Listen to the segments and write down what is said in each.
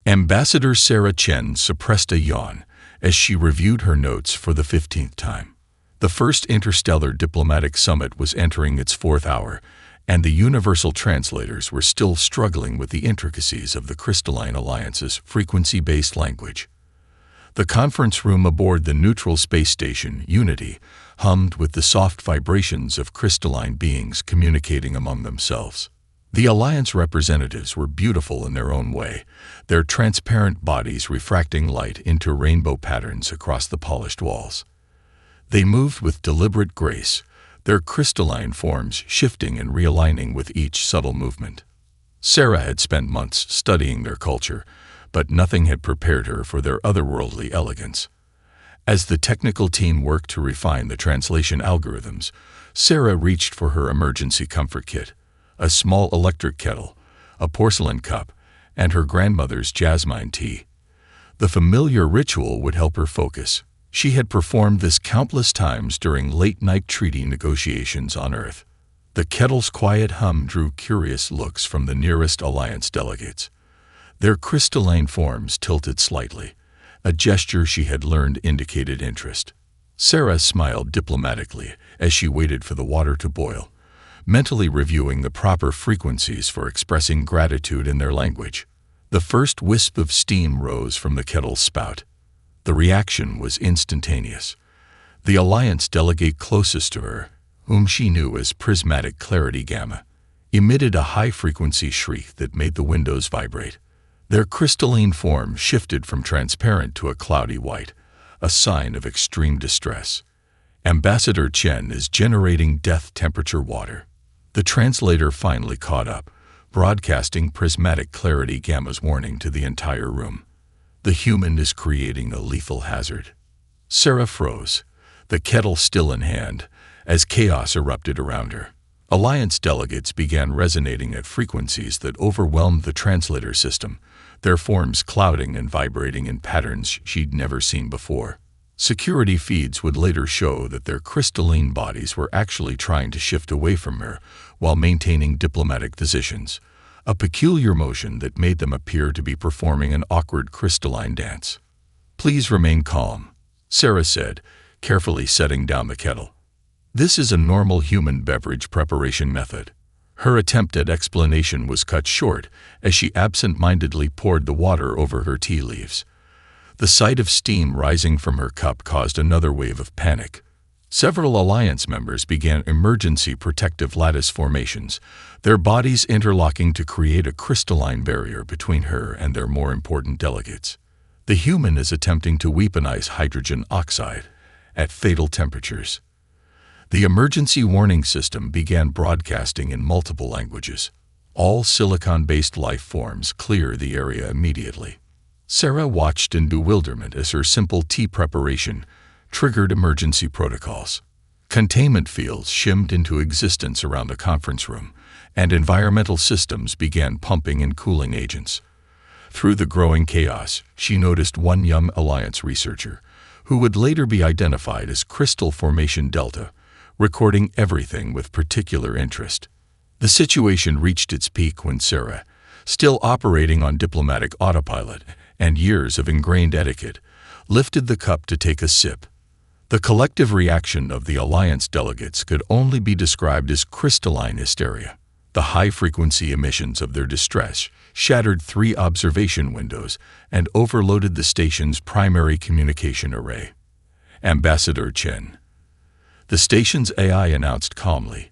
Ambassador Sarah Chen suppressed a yawn as she reviewed her notes for the 15th time. The first interstellar diplomatic summit was entering its 4th hour, and the universal translators were still struggling with the intricacies of the Crystalline Alliance's frequency-based language. The conference room aboard the neutral space station, Unity, hummed with the soft vibrations of crystalline beings communicating among themselves. The Alliance representatives were beautiful in their own way, their transparent bodies refracting light into rainbow patterns across the polished walls. They moved with deliberate grace, their crystalline forms shifting and realigning with each subtle movement. Sarah had spent months studying their culture, but nothing had prepared her for their otherworldly elegance. As the technical team worked to refine the translation algorithms, Sarah reached for her emergency comfort kit, a small electric kettle, a porcelain cup, and her grandmother's jasmine tea. The familiar ritual would help her focus. She had performed this countless times during late-night treaty negotiations on Earth. The kettle's quiet hum drew curious looks from the nearest Alliance delegates. Their crystalline forms tilted slightly, a gesture she had learned indicated interest. Sarah smiled diplomatically as she waited for the water to boil, mentally reviewing the proper frequencies for expressing gratitude in their language. The first wisp of steam rose from the kettle's spout. The reaction was instantaneous. The Alliance delegate closest to her, whom she knew as Prismatic Clarity Gamma, emitted a high-frequency shriek that made the windows vibrate. Their crystalline form shifted from transparent to a cloudy white, a sign of extreme distress. Ambassador Chen is generating death temperature water. The translator finally caught up, broadcasting Prismatic Clarity Gamma's warning to the entire room. The human is creating a lethal hazard. Sarah froze, the kettle still in hand, as chaos erupted around her. Alliance delegates began resonating at frequencies that overwhelmed the translator system, their forms clouding and vibrating in patterns she'd never seen before. Security feeds would later show that their crystalline bodies were actually trying to shift away from her while maintaining diplomatic positions, a peculiar motion that made them appear to be performing an awkward crystalline dance. "Please remain calm," Sarah said, carefully setting down the kettle. "This is a normal human beverage preparation method." Her attempt at explanation was cut short as she absent-mindedly poured the water over her tea leaves. The sight of steam rising from her cup caused another wave of panic. Several Alliance members began emergency protective lattice formations, their bodies interlocking to create a crystalline barrier between her and their more important delegates. The human is attempting to weaponize hydrogen oxide at fatal temperatures. The emergency warning system began broadcasting in multiple languages. All silicon-based life forms clear the area immediately. Sarah watched in bewilderment as her simple tea preparation triggered emergency protocols. Containment fields shimmed into existence around the conference room, and environmental systems began pumping in cooling agents. Through the growing chaos, she noticed one young Alliance researcher, who would later be identified as Crystal Formation Delta, recording everything with particular interest. The situation reached its peak when Sarah, still operating on diplomatic autopilot and years of ingrained etiquette, lifted the cup to take a sip. The collective reaction of the Alliance delegates could only be described as crystalline hysteria. The high-frequency emissions of their distress shattered 3 observation windows and overloaded the station's primary communication array. Ambassador Chen. The station's AI announced calmly,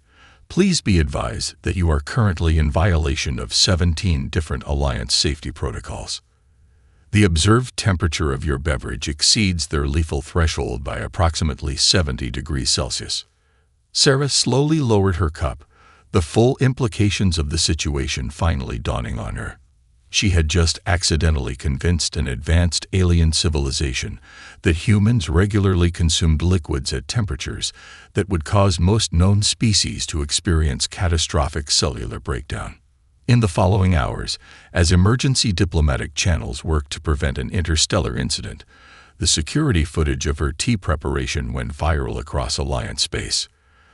"Please be advised that you are currently in violation of 17 different Alliance safety protocols. The observed temperature of your beverage exceeds their lethal threshold by approximately 70 degrees Celsius." Sarah slowly lowered her cup, the full implications of the situation finally dawning on her. She had just accidentally convinced an advanced alien civilization that humans regularly consumed liquids at temperatures that would cause most known species to experience catastrophic cellular breakdown. In the following hours, as emergency diplomatic channels worked to prevent an interstellar incident, the security footage of her tea preparation went viral across Alliance space.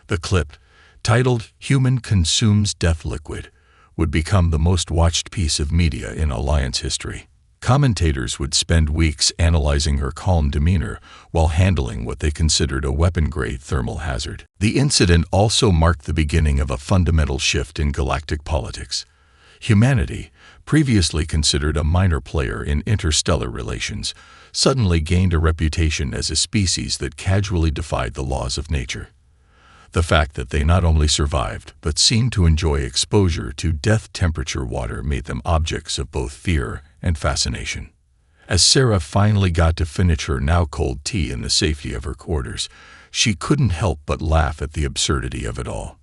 The clip, titled "Human Consumes Death Liquid," would become the most watched piece of media in Alliance history. Commentators would spend weeks analyzing her calm demeanor while handling what they considered a weapon-grade thermal hazard. The incident also marked the beginning of a fundamental shift in galactic politics. Humanity, previously considered a minor player in interstellar relations, suddenly gained a reputation as a species that casually defied the laws of nature. The fact that they not only survived but seemed to enjoy exposure to death-temperature water made them objects of both fear and fascination. As Sarah finally got to finish her now-cold tea in the safety of her quarters, she couldn't help but laugh at the absurdity of it all.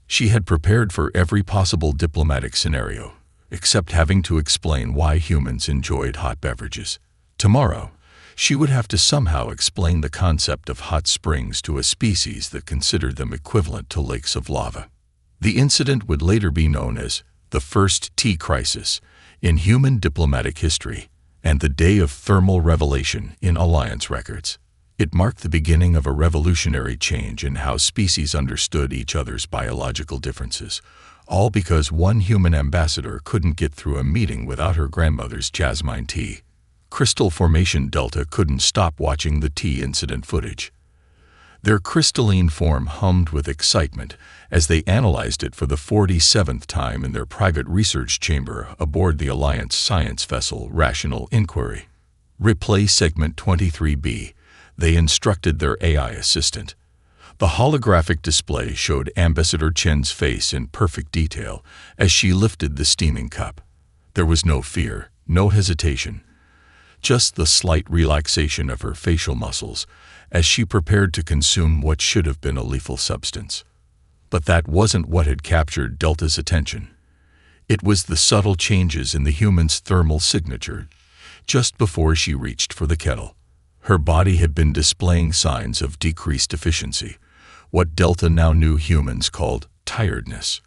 She had prepared for every possible diplomatic scenario, except having to explain why humans enjoyed hot beverages. Tomorrow, she would have to somehow explain the concept of hot springs to a species that considered them equivalent to lakes of lava. The incident would later be known as the First Tea Crisis in human diplomatic history and the Day of Thermal Revelation in Alliance records. It marked the beginning of a revolutionary change in how species understood each other's biological differences, all because one human ambassador couldn't get through a meeting without her grandmother's jasmine tea. Crystal Formation Delta couldn't stop watching the tea incident footage. Their crystalline form hummed with excitement as they analyzed it for the 47th time in their private research chamber aboard the Alliance science vessel Rational Inquiry. Replay segment 23B. They instructed their AI assistant. The holographic display showed Ambassador Chen's face in perfect detail as she lifted the steaming cup. There was no fear, no hesitation, just the slight relaxation of her facial muscles as she prepared to consume what should have been a lethal substance. But that wasn't what had captured Delta's attention. It was the subtle changes in the human's thermal signature just before she reached for the kettle. Her body had been displaying signs of decreased efficiency, what Delta now knew humans called tiredness.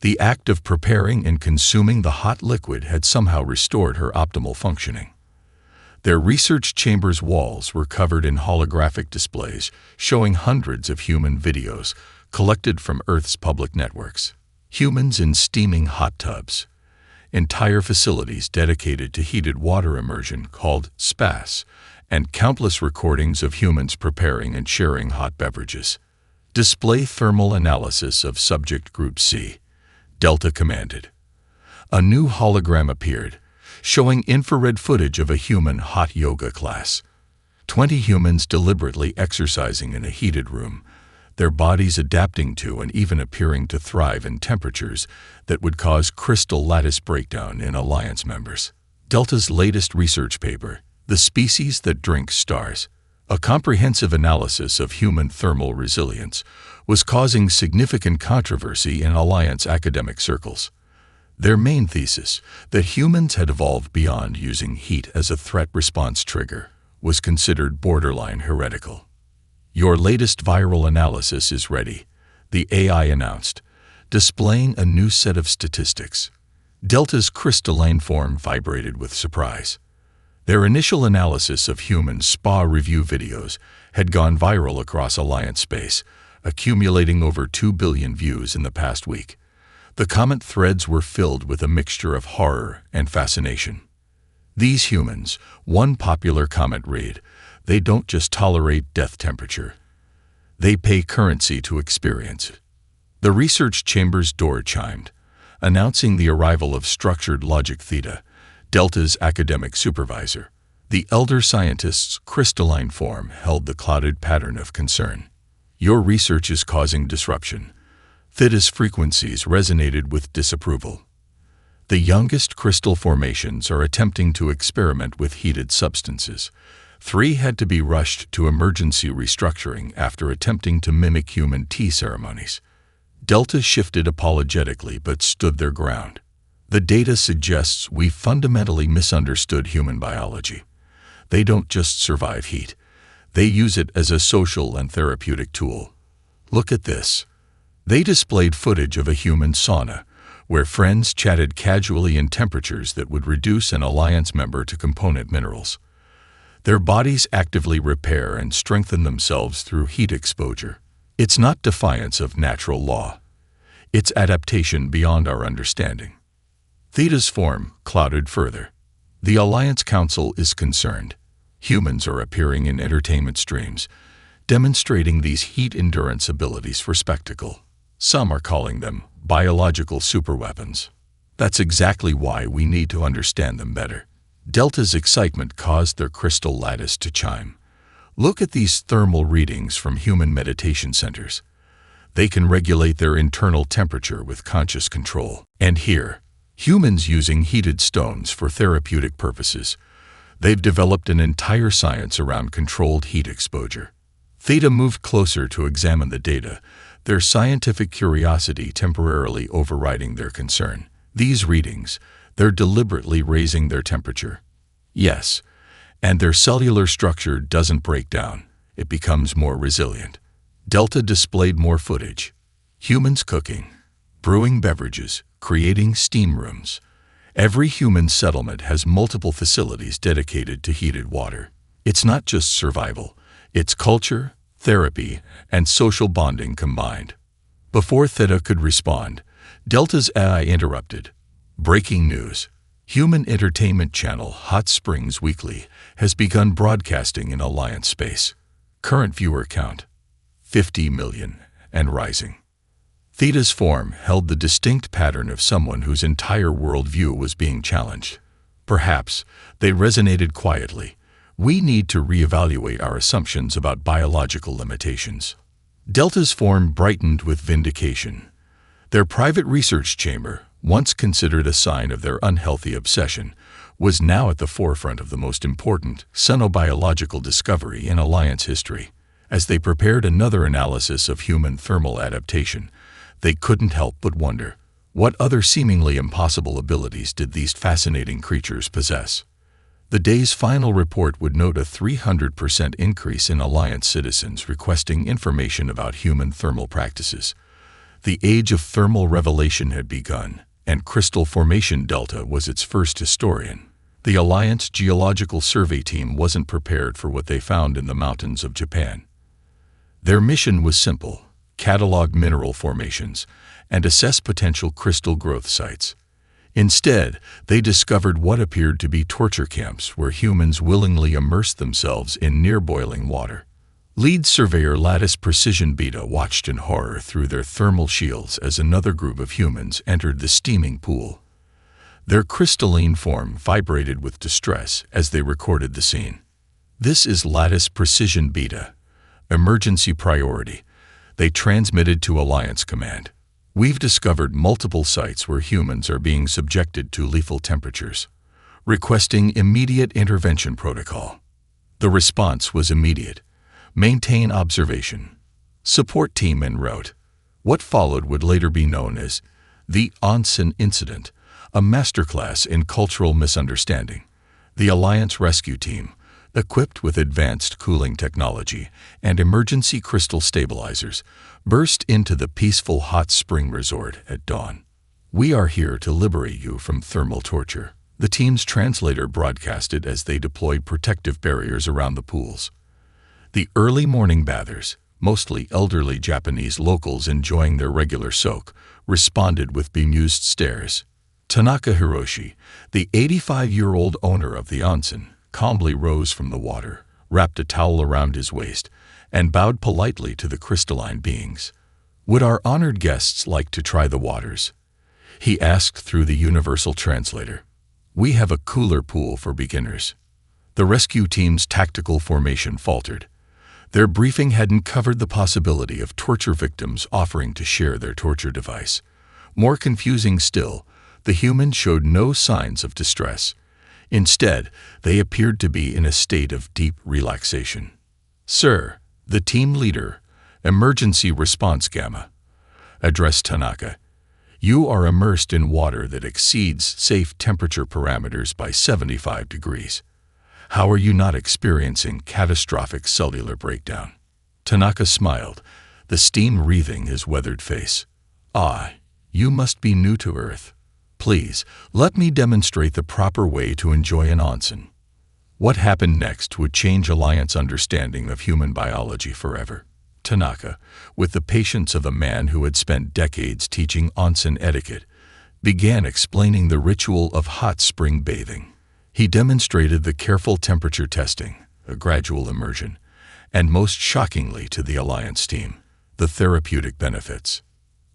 The act of preparing and consuming the hot liquid had somehow restored her optimal functioning. Their research chamber's walls were covered in holographic displays showing hundreds of human videos collected from Earth's public networks. Humans in steaming hot tubs, entire facilities dedicated to heated water immersion called spas, and countless recordings of humans preparing and sharing hot beverages. Display thermal analysis of Subject Group C, Delta commanded. A new hologram appeared, showing infrared footage of a human hot yoga class. 20 humans deliberately exercising in a heated room, their bodies adapting to and even appearing to thrive in temperatures that would cause crystal lattice breakdown in Alliance members. Delta's latest research paper, The Species That Drink Stars, a comprehensive analysis of human thermal resilience, was causing significant controversy in Alliance academic circles. Their main thesis, that humans had evolved beyond using heat as a threat response trigger, was considered borderline heretical. Your latest viral analysis is ready, the AI announced, displaying a new set of statistics. Delta's crystalline form vibrated with surprise. Their initial analysis of human spa review videos had gone viral across Alliance space, accumulating over 2 billion views in the past week. The comment threads were filled with a mixture of horror and fascination. These humans, one popular comment read, they don't just tolerate death temperature. They pay currency to experience it. The research chamber's door chimed, announcing the arrival of Structured Logic Theta, Delta's academic supervisor. The elder scientist's crystalline form held the clouded pattern of concern. Your research is causing disruption. Theta's frequencies resonated with disapproval. The youngest crystal formations are attempting to experiment with heated substances. 3 had to be rushed to emergency restructuring after attempting to mimic human tea ceremonies. Delta shifted apologetically but stood their ground. The data suggests we fundamentally misunderstood human biology. They don't just survive heat. They use it as a social and therapeutic tool. Look at this. They displayed footage of a human sauna, where friends chatted casually in temperatures that would reduce an Alliance member to component minerals. Their bodies actively repair and strengthen themselves through heat exposure. It's not defiance of natural law. It's adaptation beyond our understanding. Theta's form clouded further. The Alliance Council is concerned. Humans are appearing in entertainment streams, demonstrating these heat endurance abilities for spectacle. Some are calling them biological superweapons. That's exactly why we need to understand them better. Delta's excitement caused their crystal lattice to chime. Look at these thermal readings from human meditation centers. They can regulate their internal temperature with conscious control. And here, humans using heated stones for therapeutic purposes. They've developed an entire science around controlled heat exposure. Theta moved closer to examine the data, their scientific curiosity temporarily overriding their concern. These readings, they're deliberately raising their temperature. Yes, and their cellular structure doesn't break down. It becomes more resilient. Delta displayed more footage. Humans cooking, brewing beverages, creating steam rooms. Every human settlement has multiple facilities dedicated to heated water. It's not just survival. It's culture, therapy, and social bonding combined. Before Theta could respond, Delta's AI interrupted. Breaking news. Human entertainment channel Hot Springs Weekly has begun broadcasting in Alliance space. Current viewer count, 50 million and rising. Theta's form held the distinct pattern of someone whose entire worldview was being challenged. Perhaps they resonated quietly. We need to reevaluate our assumptions about biological limitations. Delta's form brightened with vindication. Their private research chamber, once considered a sign of their unhealthy obsession, was now at the forefront of the most important xenobiological discovery in Alliance history. As they prepared another analysis of human thermal adaptation, they couldn't help but wonder, what other seemingly impossible abilities did these fascinating creatures possess? The day's final report would note a 300% increase in Alliance citizens requesting information about human thermal practices. The age of thermal revelation had begun, and Crystal Formation Delta was its first historian. The Alliance Geological Survey team wasn't prepared for what they found in the mountains of Japan. Their mission was simple: catalog mineral formations and assess potential crystal growth sites. Instead, they discovered what appeared to be torture camps where humans willingly immersed themselves in near-boiling water. Lead surveyor Lattice Precision Beta watched in horror through their thermal shields as another group of humans entered the steaming pool. Their crystalline form vibrated with distress as they recorded the scene. "This is Lattice Precision Beta. Emergency priority," they transmitted to Alliance Command. "We've discovered multiple sites where humans are being subjected to lethal temperatures. Requesting immediate intervention protocol." The response was immediate. "Maintain observation. Support team en route." What followed would later be known as the Onsen Incident, a masterclass in cultural misunderstanding. The Alliance Rescue Team, equipped with advanced cooling technology and emergency crystal stabilizers, burst into the peaceful hot spring resort at dawn. "We are here to liberate you from thermal torture," the team's translator broadcasted as they deployed protective barriers around the pools. The early morning bathers, mostly elderly Japanese locals enjoying their regular soak, responded with bemused stares. Tanaka Hiroshi, the 85-year-old owner of the onsen, calmly rose from the water, wrapped a towel around his waist, and bowed politely to the crystalline beings. "Would our honored guests like to try the waters?" he asked through the universal translator. "We have a cooler pool for beginners." The rescue team's tactical formation faltered. Their briefing hadn't covered the possibility of torture victims offering to share their torture device. More confusing still, the humans showed no signs of distress. Instead, they appeared to be in a state of deep relaxation. "Sir," the team leader, Emergency Response Gamma, addressed Tanaka, "you are immersed in water that exceeds safe temperature parameters by 75 degrees. How are you not experiencing catastrophic cellular breakdown?" Tanaka smiled, the steam wreathing his weathered face. "Ah, you must be new to Earth. Please, let me demonstrate the proper way to enjoy an onsen." What happened next would change Alliance understanding of human biology forever. Tanaka, with the patience of a man who had spent decades teaching onsen etiquette, began explaining the ritual of hot spring bathing. He demonstrated the careful temperature testing, a gradual immersion, and most shockingly to the Alliance team, the therapeutic benefits.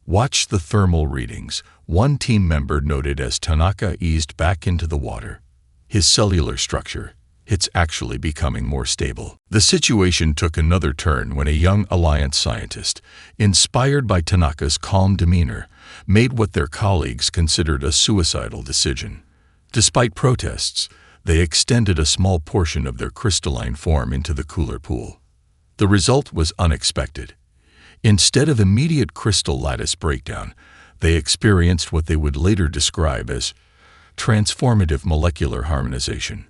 Watch the thermal readings, one team member noted as Tanaka eased back into the water. His cellular structure, it's actually becoming more stable. The situation took another turn when a young Alliance scientist, inspired by Tanaka's calm demeanor, made what their colleagues considered a suicidal decision. Despite protests, they extended a small portion of their crystalline form into the cooler pool. The result was unexpected. Instead of immediate crystal lattice breakdown, they experienced what they would later describe as transformative molecular harmonization.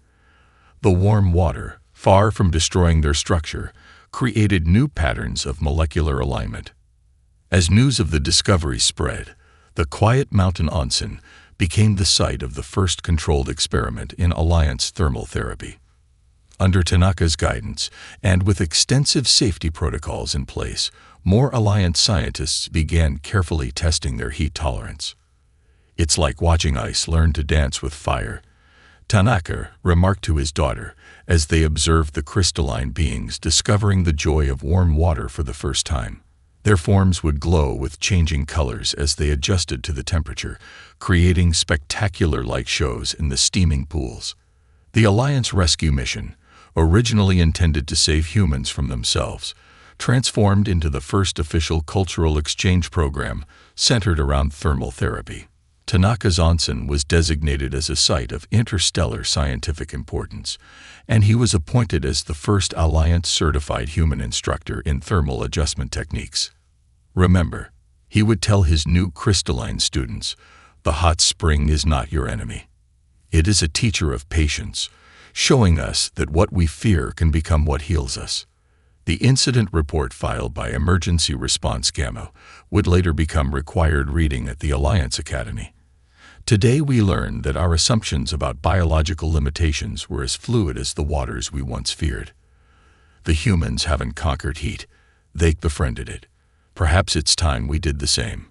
The warm water, far from destroying their structure, created new patterns of molecular alignment. As news of the discovery spread, the quiet mountain onsen became the site of the first controlled experiment in Alliance thermal therapy. Under Tanaka's guidance, and with extensive safety protocols in place, more Alliance scientists began carefully testing their heat tolerance. "It's like watching ice learn to dance with fire," Tanaka remarked to his daughter as they observed the crystalline beings discovering the joy of warm water for the first time. Their forms would glow with changing colors as they adjusted to the temperature, creating spectacular light shows in the steaming pools. The Alliance rescue mission, originally intended to save humans from themselves, transformed into the first official cultural exchange program centered around thermal therapy. Tanaka's onsen was designated as a site of interstellar scientific importance, and he was appointed as the first Alliance-certified human instructor in thermal adjustment techniques. Remember, he would tell his new crystalline students, "The hot spring is not your enemy. It is a teacher of patience, showing us that what we fear can become what heals us." The incident report filed by Emergency Response Gamma would later become required reading at the Alliance Academy. Today we learn that our assumptions about biological limitations were as fluid as the waters we once feared. The humans haven't conquered heat, they befriended it. Perhaps it's time we did the same.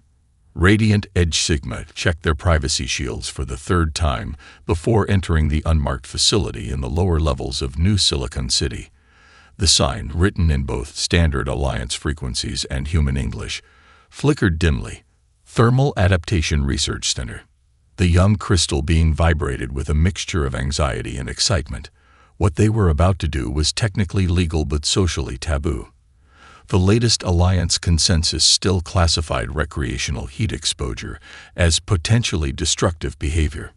Radiant Edge Sigma checked their privacy shields for the third time before entering the unmarked facility in the lower levels of New Silicon City. The sign, written in both standard Alliance frequencies and human English, flickered dimly. Thermal Adaptation Research Center. The young crystal being vibrated with a mixture of anxiety and excitement. What they were about to do was technically legal but socially taboo. The latest Alliance consensus still classified recreational heat exposure as potentially destructive behavior.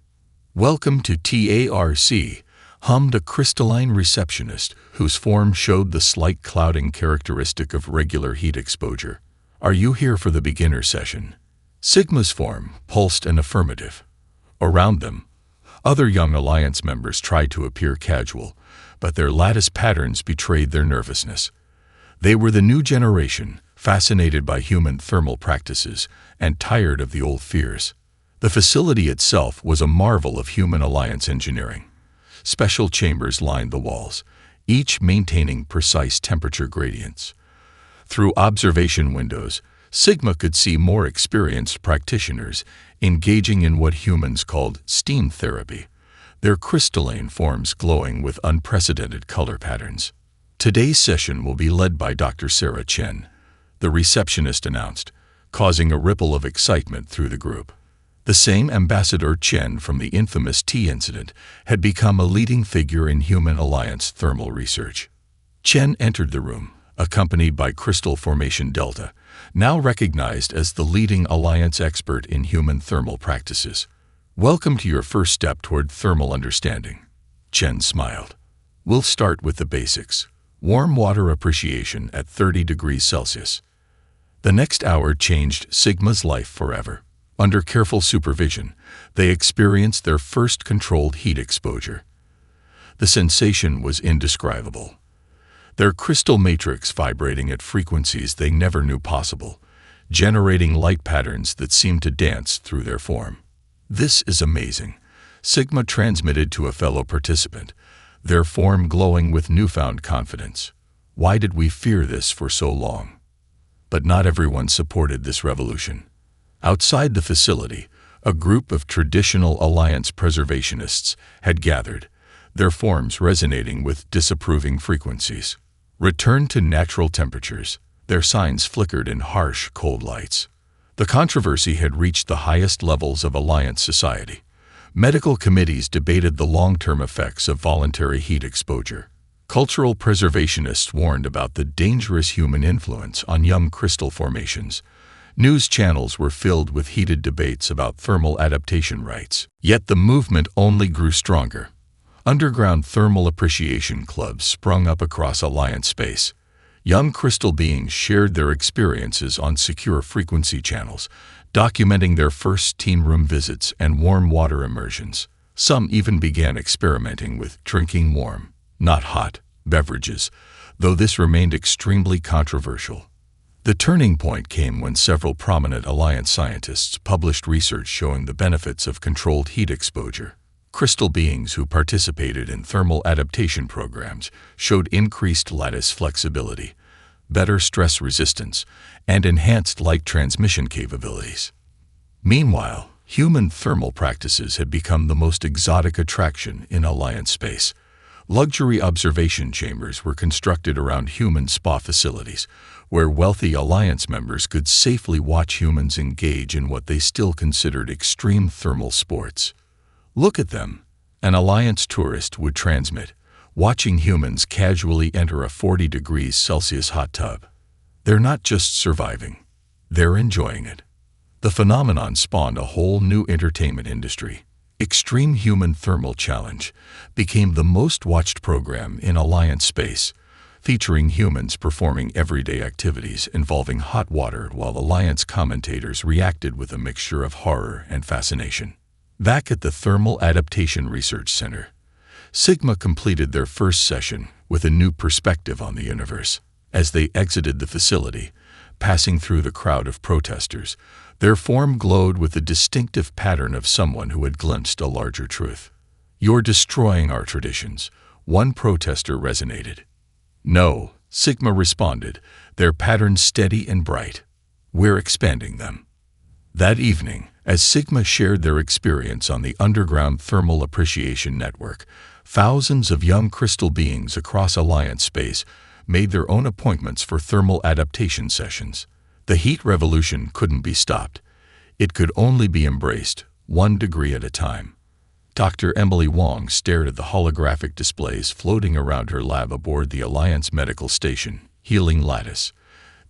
"Welcome to TARC," hummed a crystalline receptionist whose form showed the slight clouding characteristic of regular heat exposure. "Are you here for the beginner session?" Sigma's form pulsed an affirmative. Around them, other young Alliance members tried to appear casual, but their lattice patterns betrayed their nervousness. They were the new generation, fascinated by human thermal practices and tired of the old fears. The facility itself was a marvel of human Alliance engineering. Special chambers lined the walls, each maintaining precise temperature gradients. Through observation windows, Sigma could see more experienced practitioners engaging in what humans called steam therapy, their crystalline forms glowing with unprecedented color patterns. "Today's session will be led by Dr. Sarah Chen," the receptionist announced, causing a ripple of excitement through the group. The same Ambassador Chen from the infamous tea incident had become a leading figure in human Alliance thermal research. Chen entered the room, accompanied by Crystal Formation Delta, now recognized as the leading Alliance expert in human thermal practices. "Welcome to your first step toward thermal understanding," Chen smiled. "We'll start with the basics. Warm water appreciation at 30 degrees Celsius." The next hour changed Sigma's life forever. Under careful supervision, they experienced their first controlled heat exposure. The sensation was indescribable. Their crystal matrix vibrating at frequencies they never knew possible, generating light patterns that seemed to dance through their form. "This is amazing," Sigma transmitted to a fellow participant, their form glowing with newfound confidence. "Why did we fear this for so long?" But not everyone supported this revolution. Outside the facility, a group of traditional Alliance preservationists had gathered, their forms resonating with disapproving frequencies. Returned to natural temperatures, their signs flickered in harsh, cold lights. The controversy had reached the highest levels of Alliance society. Medical committees debated the long-term effects of voluntary heat exposure. Cultural preservationists warned about the dangerous human influence on young crystal formations. News channels were filled with heated debates about thermal adaptation rights. Yet the movement only grew stronger. Underground thermal appreciation clubs sprung up across Alliance space. Young crystal beings shared their experiences on secure frequency channels, documenting their first teen room visits and warm water immersions. Some even began experimenting with drinking warm, not hot, beverages, though this remained extremely controversial. The turning point came when several prominent Alliance scientists published research showing the benefits of controlled heat exposure. Crystal beings who participated in thermal adaptation programs showed increased lattice flexibility, better stress resistance, and enhanced light transmission capabilities. Meanwhile, human thermal practices had become the most exotic attraction in Alliance space. Luxury observation chambers were constructed around human spa facilities, where wealthy Alliance members could safely watch humans engage in what they still considered extreme thermal sports. "Look at them," an Alliance tourist would transmit, watching humans casually enter a 40 degrees Celsius hot tub. They're not just surviving, they're enjoying it. The phenomenon spawned a whole new entertainment industry. Extreme Human Thermal Challenge became the most watched program in Alliance space, featuring humans performing everyday activities involving hot water while Alliance commentators reacted with a mixture of horror and fascination. Back at the Thermal Adaptation Research Center, Sigma completed their first session with a new perspective on the universe. As they exited the facility, passing through the crowd of protesters, their form glowed with the distinctive pattern of someone who had glimpsed a larger truth. "You're destroying our traditions," one protester resonated. "No," Sigma responded, their pattern steady and bright. "We're expanding them." That evening, as Sigma shared their experience on the underground thermal appreciation network, thousands of young crystal beings across Alliance space made their own appointments for thermal adaptation sessions. The heat revolution couldn't be stopped. It could only be embraced, 1 degree at a time. Dr. Emily Wong stared at the holographic displays floating around her lab aboard the Alliance medical station, Healing Lattice.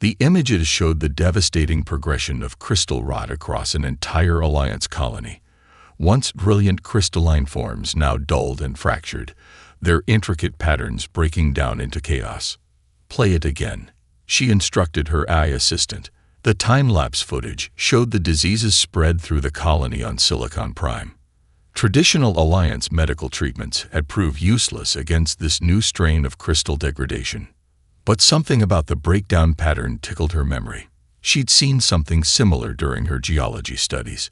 The images showed the devastating progression of crystal rot across an entire Alliance colony. Once brilliant crystalline forms now dulled and fractured, their intricate patterns breaking down into chaos. "Play it again," she instructed her AI assistant. The time-lapse footage showed the diseases spread through the colony on Silicon Prime. Traditional Alliance medical treatments had proved useless against this new strain of crystal degradation. But something about the breakdown pattern tickled her memory. She'd seen something similar during her geology studies.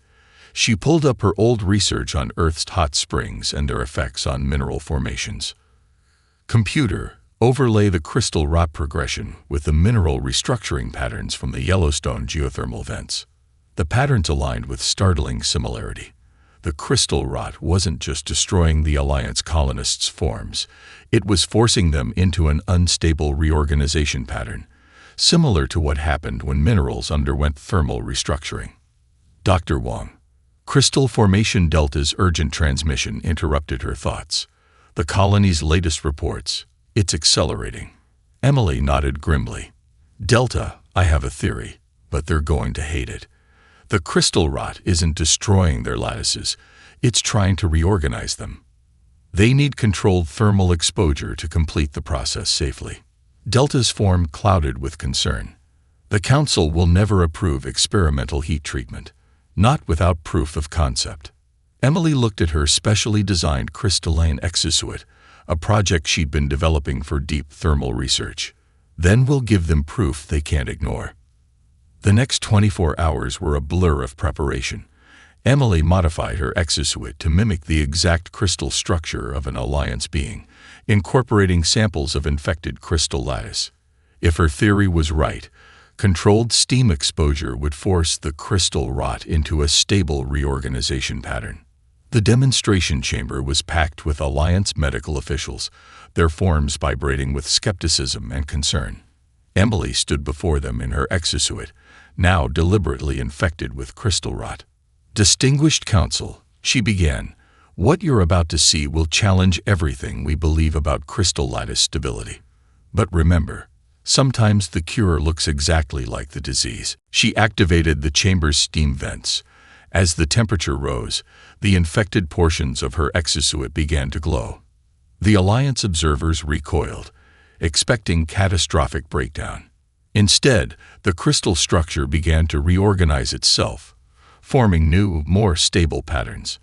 She pulled up her old research on Earth's hot springs and their effects on mineral formations. "Computer, overlay the crystal rot progression with the mineral restructuring patterns from the Yellowstone geothermal vents." The patterns aligned with startling similarity. The crystal rot wasn't just destroying the Alliance colonists' forms, it was forcing them into an unstable reorganization pattern, similar to what happened when minerals underwent thermal restructuring. Dr. Wong. Crystal formation delta's urgent transmission interrupted her thoughts. The colony's latest reports. "It's accelerating." Emily nodded grimly. "Delta, I have a theory, but they're going to hate it. The crystal rot isn't destroying their lattices, it's trying to reorganize them. They need controlled thermal exposure to complete the process safely." Delta's form clouded with concern. "The Council will never approve experimental heat treatment, not without proof of concept." Emily looked at her specially designed crystalline exosuit, a project she'd been developing for deep thermal research. "Then we'll give them proof they can't ignore." The next 24 hours were a blur of preparation. Emily modified her exosuit to mimic the exact crystal structure of an Alliance being, incorporating samples of infected crystal lattice. If her theory was right, controlled steam exposure would force the crystal rot into a stable reorganization pattern. The demonstration chamber was packed with Alliance medical officials, their forms vibrating with skepticism and concern. Emily stood before them in her exosuit, now deliberately infected with crystal rot. "Distinguished Council," she began, "what you're about to see will challenge everything we believe about crystal lattice stability. But remember, sometimes the cure looks exactly like the disease." She activated the chamber's steam vents. As the temperature rose, the infected portions of her exosuit began to glow. The Alliance observers recoiled, expecting catastrophic breakdown. Instead, the crystal structure began to reorganize itself, forming new, more stable patterns.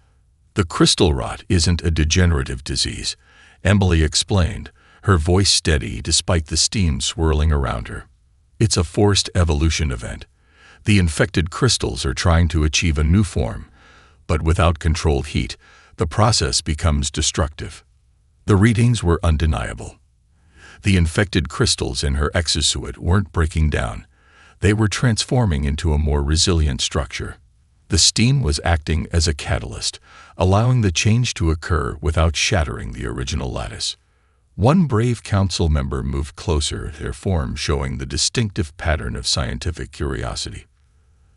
"The crystal rot isn't a degenerative disease," Emily explained, her voice steady despite the steam swirling around her. "It's a forced evolution event. The infected crystals are trying to achieve a new form, but without controlled heat, the process becomes destructive." The readings were undeniable. The infected crystals in her exosuit weren't breaking down. They were transforming into a more resilient structure. The steam was acting as a catalyst, allowing the change to occur without shattering the original lattice. One brave council member moved closer, their form showing the distinctive pattern of scientific curiosity.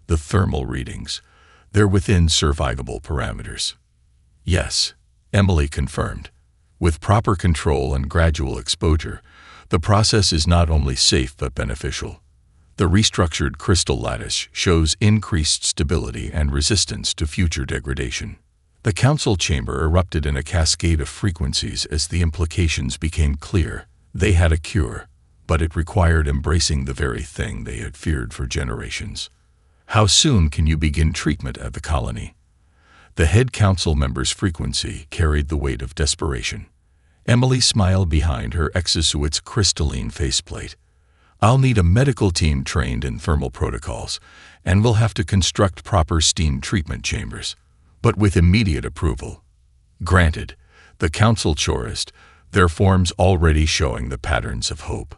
"The thermal readings. They're within survivable parameters." "Yes," Emily confirmed. "With proper control and gradual exposure, the process is not only safe but beneficial. The restructured crystal lattice shows increased stability and resistance to future degradation." The council chamber erupted in a cascade of frequencies as the implications became clear. They had a cure, but it required embracing the very thing they had feared for generations. "How soon can you begin treatment at the colony?" The head council member's frequency carried the weight of desperation. Emily smiled behind her exosuit's crystalline faceplate. "I'll need a medical team trained in thermal protocols, and we'll have to construct proper steam treatment chambers, but with immediate approval." "Granted," the council chorused, their forms already showing the patterns of hope.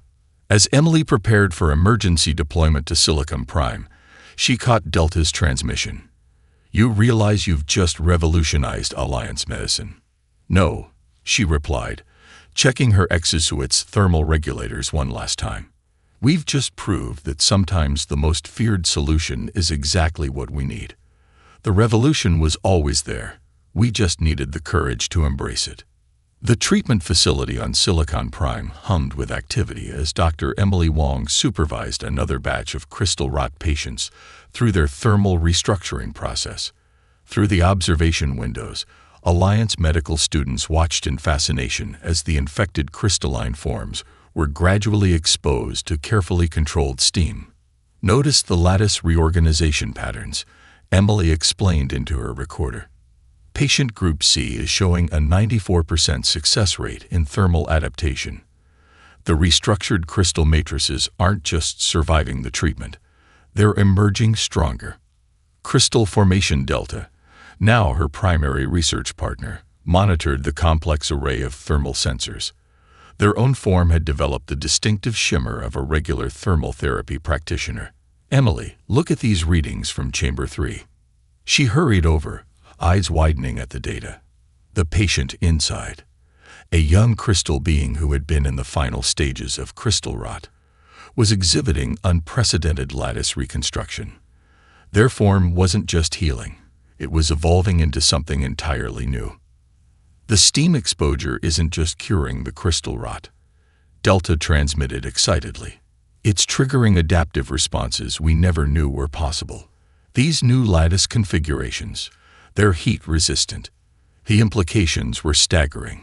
As Emily prepared for emergency deployment to Silicon Prime, she caught Delta's transmission. "You realize you've just revolutionized Alliance medicine?" "No," she replied, checking her exosuit's thermal regulators one last time. "We've just proved that sometimes the most feared solution is exactly what we need. The revolution was always there. We just needed the courage to embrace it." The treatment facility on Silicon Prime hummed with activity as Dr. Emily Wong supervised another batch of crystal rot patients through their thermal restructuring process. Through the observation windows, Alliance medical students watched in fascination as the infected crystalline forms were gradually exposed to carefully controlled steam. "Notice the lattice reorganization patterns," Emily explained into her recorder. "Patient Group C is showing a 94% success rate in thermal adaptation. The restructured crystal matrices aren't just surviving the treatment, they're emerging stronger." Crystal Formation Delta, now her primary research partner, monitored the complex array of thermal sensors. Their own form had developed the distinctive shimmer of a regular thermal therapy practitioner. "Emily, look at these readings from Chamber 3. She hurried over, eyes widening at the data. The patient inside, a young crystal being who had been in the final stages of crystal rot, was exhibiting unprecedented lattice reconstruction. Their form wasn't just healing, it was evolving into something entirely new. "The steam exposure isn't just curing the crystal rot," Delta transmitted excitedly. "It's triggering adaptive responses we never knew were possible. These new lattice configurations, they're heat-resistant." The implications were staggering.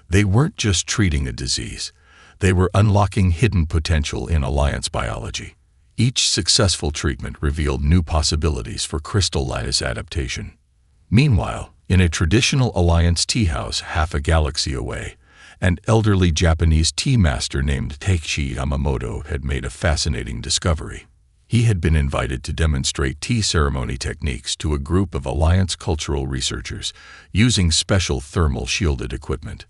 They weren't just treating a disease, they were unlocking hidden potential in Alliance biology. Each successful treatment revealed new possibilities for crystal lattice adaptation. Meanwhile, in a traditional Alliance tea house half a galaxy away, an elderly Japanese tea master named Teichi Yamamoto had made a fascinating discovery. He had been invited to demonstrate tea ceremony techniques to a group of Alliance cultural researchers using special thermal shielded equipment.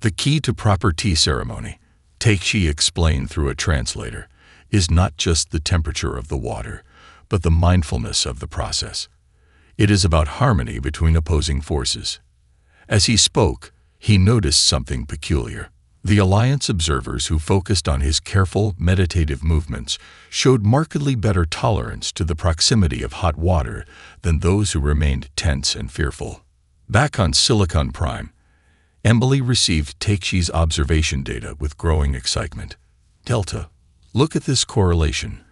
"The key to proper tea ceremony," Teichi explained through a translator, "is not just the temperature of the water, but the mindfulness of the process. It is about harmony between opposing forces. As he spoke, he noticed something peculiar. The Alliance observers who focused on his careful, meditative movements showed markedly better tolerance to the proximity of hot water than those who remained tense and fearful. Back on Silicon Prime, Emily received Takeshi's observation data with growing excitement. Delta, look at this correlation.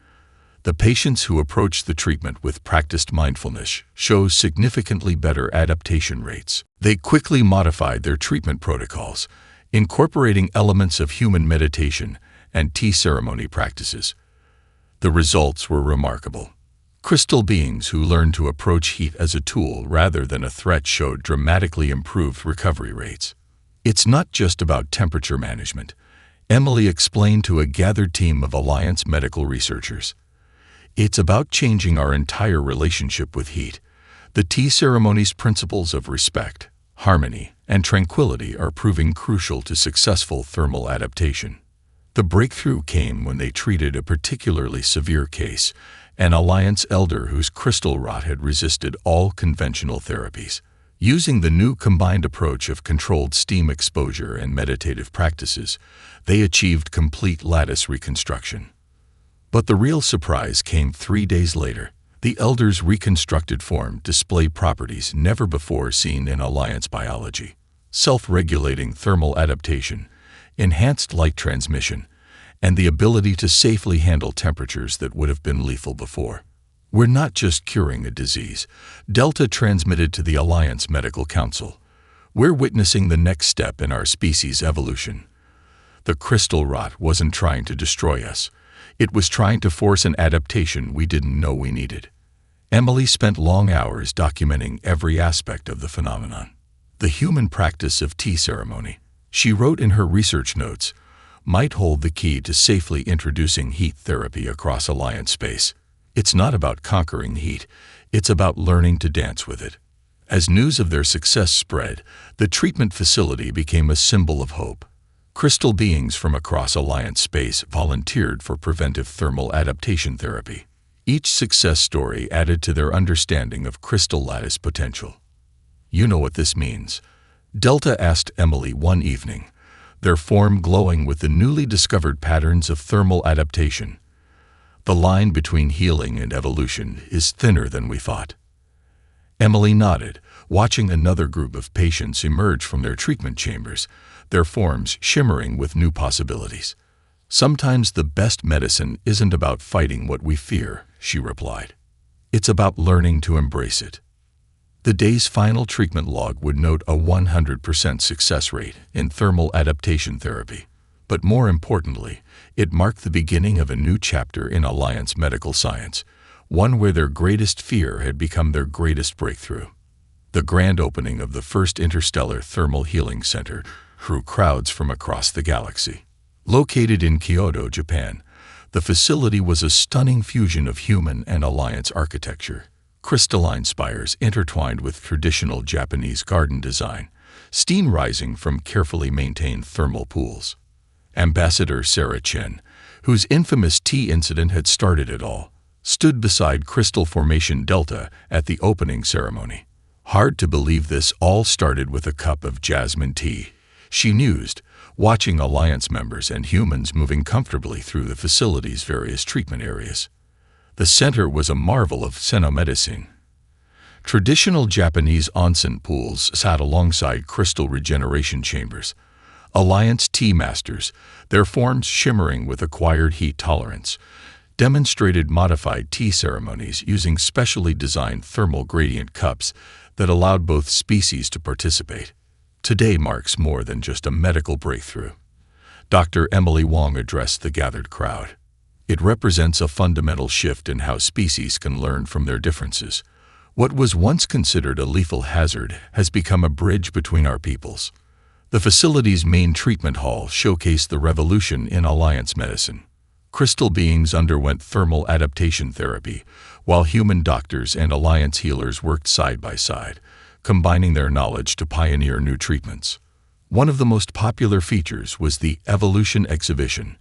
The patients who approached the treatment with practiced mindfulness show significantly better adaptation rates. They quickly modified their treatment protocols, incorporating elements of human meditation and tea ceremony practices. The results were remarkable. Crystal beings who learned to approach heat as a tool rather than a threat showed dramatically improved recovery rates. It's not just about temperature management, Emily explained to a gathered team of Alliance medical researchers. It's about changing our entire relationship with heat. The tea ceremony's principles of respect, harmony, and tranquility are proving crucial to successful thermal adaptation. The breakthrough came when they treated a particularly severe case, an Alliance elder whose crystal rot had resisted all conventional therapies. Using the new combined approach of controlled steam exposure and meditative practices, they achieved complete lattice reconstruction. But the real surprise came 3 days later. The elder's reconstructed form displayed properties never before seen in Alliance biology: self-regulating thermal adaptation, enhanced light transmission, and the ability to safely handle temperatures that would have been lethal before. We're not just curing a disease, Delta transmitted to the Alliance Medical Council. We're witnessing the next step in our species' evolution. The crystal rot wasn't trying to destroy us. It was trying to force an adaptation we didn't know we needed. Emily spent long hours documenting every aspect of the phenomenon. The human practice of tea ceremony, she wrote in her research notes, might hold the key to safely introducing heat therapy across Alliance space. It's not about conquering heat, it's about learning to dance with it. As news of their success spread, the treatment facility became a symbol of hope. Crystal beings from across Alliance space volunteered for preventive thermal adaptation therapy. Each success story added to their understanding of crystal lattice potential. You know what this means? Delta asked Emily one evening, their form glowing with the newly discovered patterns of thermal adaptation. The line between healing and evolution is thinner than we thought. Emily nodded, watching another group of patients emerge from their treatment chambers, their forms shimmering with new possibilities. Sometimes the best medicine isn't about fighting what we fear, she replied. It's about learning to embrace it. The day's final treatment log would note a 100% success rate in thermal adaptation therapy. But more importantly, it marked the beginning of a new chapter in Alliance medical science, one where their greatest fear had become their greatest breakthrough. The grand opening of the first interstellar thermal healing center drew crowds from across the galaxy. Located in Kyoto, Japan, the facility was a stunning fusion of human and Alliance architecture. Crystalline spires intertwined with traditional Japanese garden design, steam rising from carefully maintained thermal pools. Ambassador Sarah Chen, whose infamous tea incident had started it all, stood beside Crystal Formation Delta at the opening ceremony. Hard to believe this all started with a cup of jasmine tea, she mused, watching Alliance members and humans moving comfortably through the facility's various treatment areas. The center was a marvel of xenomedicine. Traditional Japanese onsen pools sat alongside crystal regeneration chambers. Alliance tea masters, their forms shimmering with acquired heat tolerance, demonstrated modified tea ceremonies using specially designed thermal gradient cups that allowed both species to participate. Today marks more than just a medical breakthrough. Dr. Emily Wong addressed the gathered crowd. It represents a fundamental shift in how species can learn from their differences. What was once considered a lethal hazard has become a bridge between our peoples. The facility's main treatment hall showcased the revolution in Alliance medicine. Crystal beings underwent thermal adaptation therapy, while human doctors and Alliance healers worked side by side, combining their knowledge to pioneer new treatments. One of the most popular features was the Evolution Exhibition,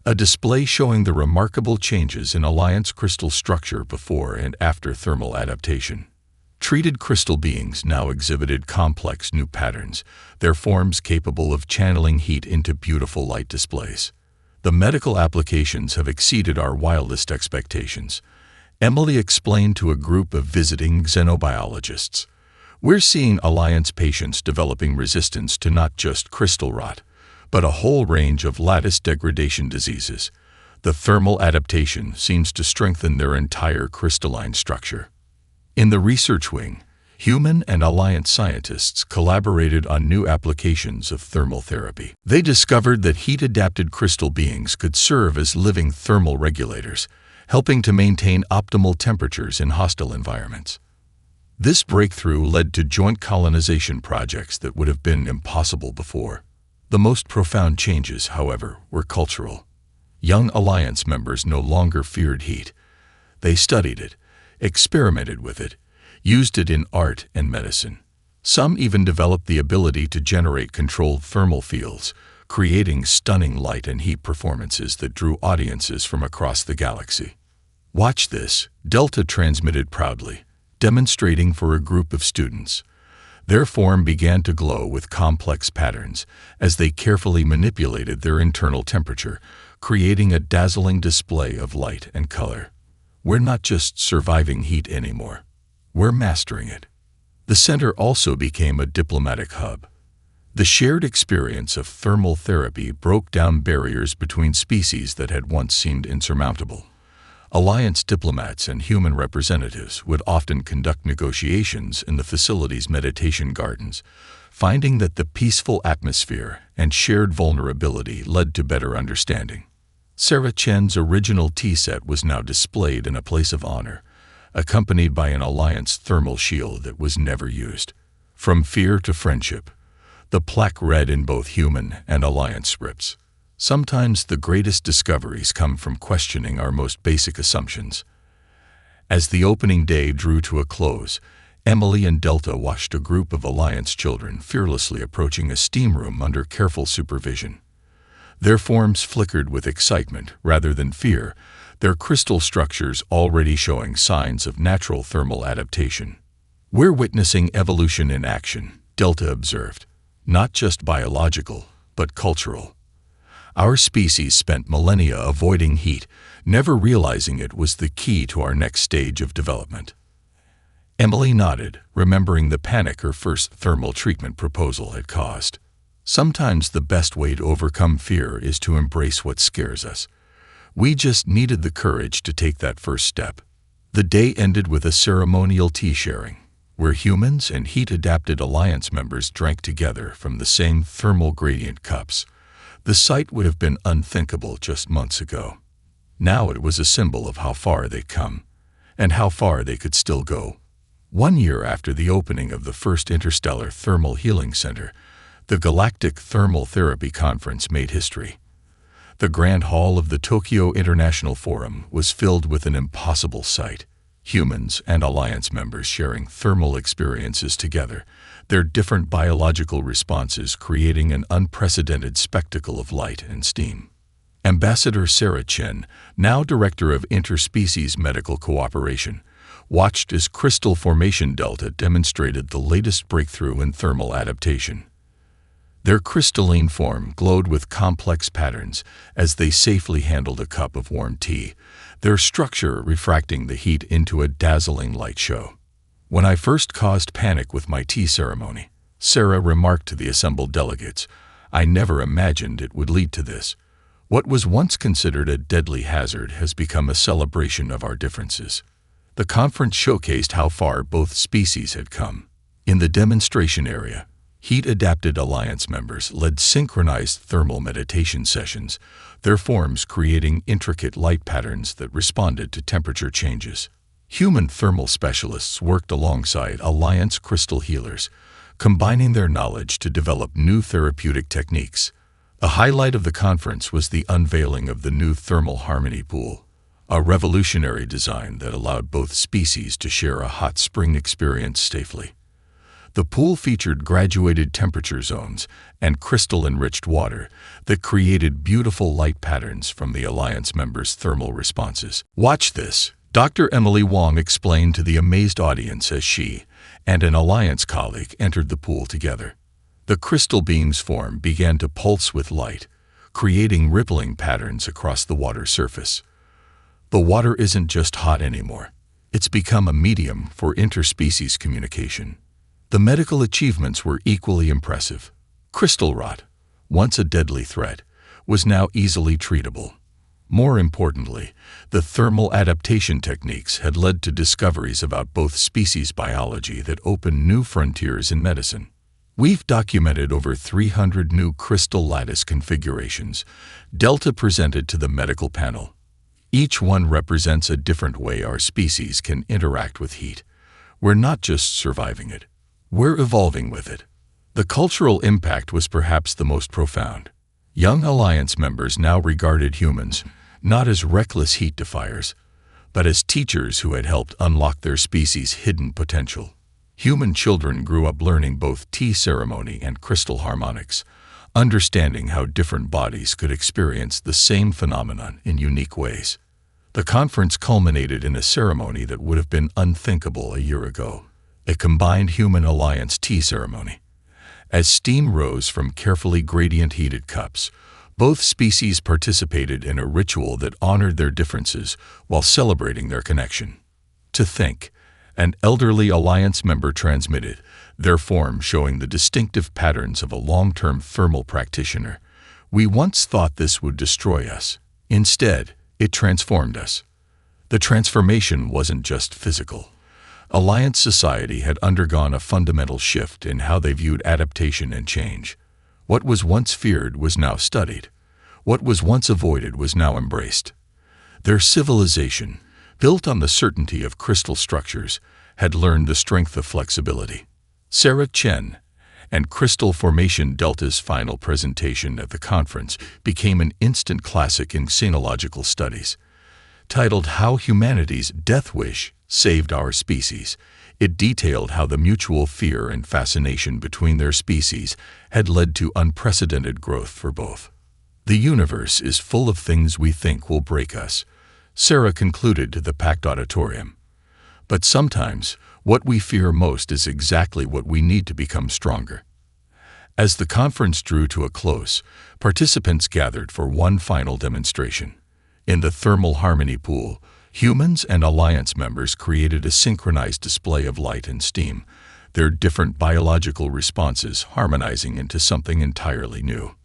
a display showing the remarkable changes in Alliance crystal structure before and after thermal adaptation. Treated crystal beings now exhibited complex new patterns, their forms capable of channeling heat into beautiful light displays. The medical applications have exceeded our wildest expectations, Emily explained to a group of visiting xenobiologists. We're seeing Alliance patients developing resistance to not just crystal rot, but a whole range of lattice degradation diseases. The thermal adaptation seems to strengthen their entire crystalline structure. In the research wing, human and Alliance scientists collaborated on new applications of thermal therapy. They discovered that heat-adapted crystal beings could serve as living thermal regulators, helping to maintain optimal temperatures in hostile environments. This breakthrough led to joint colonization projects that would have been impossible before. The most profound changes, however, were cultural. Young Alliance members no longer feared heat. They studied it, experimented with it, used it in art and medicine. Some even developed the ability to generate controlled thermal fields, creating stunning light and heat performances that drew audiences from across the galaxy. "Watch this," Delta transmitted proudly, demonstrating for a group of students. Their form began to glow with complex patterns as they carefully manipulated their internal temperature, creating a dazzling display of light and color. We're not just surviving heat anymore. We're mastering it. The center also became a diplomatic hub. The shared experience of thermal therapy broke down barriers between species that had once seemed insurmountable. Alliance diplomats and human representatives would often conduct negotiations in the facility's meditation gardens, finding that the peaceful atmosphere and shared vulnerability led to better understanding. Sarah Chen's original tea set was now displayed in a place of honor, accompanied by an Alliance thermal shield that was never used. From fear to friendship, the plaque read in both human and Alliance scripts. Sometimes the greatest discoveries come from questioning our most basic assumptions. As the opening day drew to a close, Emily and Delta watched a group of Alliance children fearlessly approaching a steam room under careful supervision. Their forms flickered with excitement rather than fear, their crystal structures already showing signs of natural thermal adaptation. "We're witnessing evolution in action," Delta observed. "Not just biological, but cultural. Our species spent millennia avoiding heat, never realizing it was the key to our next stage of development." Emily nodded, remembering the panic her first thermal treatment proposal had caused. Sometimes the best way to overcome fear is to embrace what scares us. We just needed the courage to take that first step. The day ended with a ceremonial tea sharing, where humans and heat-adapted Alliance members drank together from the same thermal gradient cups. The sight would have been unthinkable just months ago. Now it was a symbol of how far they'd come, and how far they could still go. 1 year after the opening of the first Interstellar Thermal Healing Center, the Galactic Thermal Therapy Conference made history. The Grand Hall of the Tokyo International Forum was filled with an impossible sight. Humans and Alliance members sharing thermal experiences together, their different biological responses creating an unprecedented spectacle of light and steam. Ambassador Sarah Chen, now Director of Interspecies Medical Cooperation, watched as crystal formation delta demonstrated the latest breakthrough in thermal adaptation. Their crystalline form glowed with complex patterns as they safely handled a cup of warm tea, their structure refracting the heat into a dazzling light show. "When I first caused panic with my tea ceremony," Sarah remarked to the assembled delegates, "I never imagined it would lead to this. What was once considered a deadly hazard has become a celebration of our differences." The conference showcased how far both species had come. In the demonstration area, heat-adapted Alliance members led synchronized thermal meditation sessions, their forms creating intricate light patterns that responded to temperature changes. Human thermal specialists worked alongside Alliance crystal healers, combining their knowledge to develop new therapeutic techniques. A highlight of the conference was the unveiling of the new Thermal Harmony Pool, a revolutionary design that allowed both species to share a hot spring experience safely. The pool featured graduated temperature zones and crystal-enriched water that created beautiful light patterns from the Alliance members' thermal responses. "Watch this," Dr. Emily Wong explained to the amazed audience as she, and an Alliance colleague entered the pool together. The crystal beam's form began to pulse with light, creating rippling patterns across the water's surface. The water isn't just hot anymore. It's become a medium for interspecies communication. The medical achievements were equally impressive. Crystal rot, once a deadly threat, was now easily treatable. More importantly, the thermal adaptation techniques had led to discoveries about both species biology that opened new frontiers in medicine. We've documented over 300 new crystal lattice configurations, Delta presented to the medical panel. Each one represents a different way our species can interact with heat. We're not just surviving it, we're evolving with it. The cultural impact was perhaps the most profound. Young Alliance members now regarded humans not as reckless heat defiers, but as teachers who had helped unlock their species' hidden potential. Human children grew up learning both tea ceremony and crystal harmonics, understanding how different bodies could experience the same phenomenon in unique ways. The conference culminated in a ceremony that would have been unthinkable a year ago, a combined Human Alliance tea ceremony. As steam rose from carefully gradient-heated cups, both species participated in a ritual that honored their differences while celebrating their connection. To think, an elderly Alliance member transmitted, their form showing the distinctive patterns of a long-term thermal practitioner. We once thought this would destroy us. Instead, it transformed us. The transformation wasn't just physical. Alliance society had undergone a fundamental shift in how they viewed adaptation and change. What was once feared was now studied. What was once avoided was now embraced. Their civilization, built on the certainty of crystal structures, had learned the strength of flexibility. Sarah Chen and Crystal Formation Delta's final presentation at the conference became an instant classic in xenological studies. Titled How Humanity's Death Wish Saved Our Species, it detailed how the mutual fear and fascination between their species had led to unprecedented growth for both. The universe is full of things we think will break us, Sarah concluded to the packed auditorium. But sometimes, what we fear most is exactly what we need to become stronger. As the conference drew to a close, participants gathered for one final demonstration. In the thermal harmony pool, humans and Alliance members created a synchronized display of light and steam, their different biological responses harmonizing into something entirely new.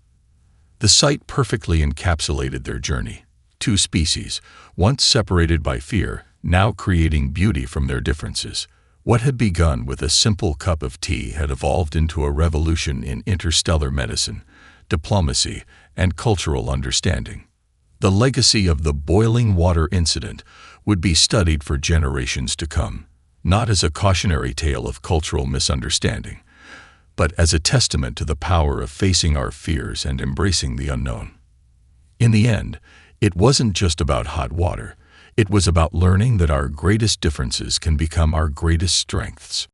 The sight perfectly encapsulated their journey. Two species, once separated by fear, now creating beauty from their differences. What had begun with a simple cup of tea had evolved into a revolution in interstellar medicine, diplomacy, and cultural understanding. The legacy of the boiling water incident would be studied for generations to come, not as a cautionary tale of cultural misunderstanding, but as a testament to the power of facing our fears and embracing the unknown. In the end, it wasn't just about hot water. It was about learning that our greatest differences can become our greatest strengths.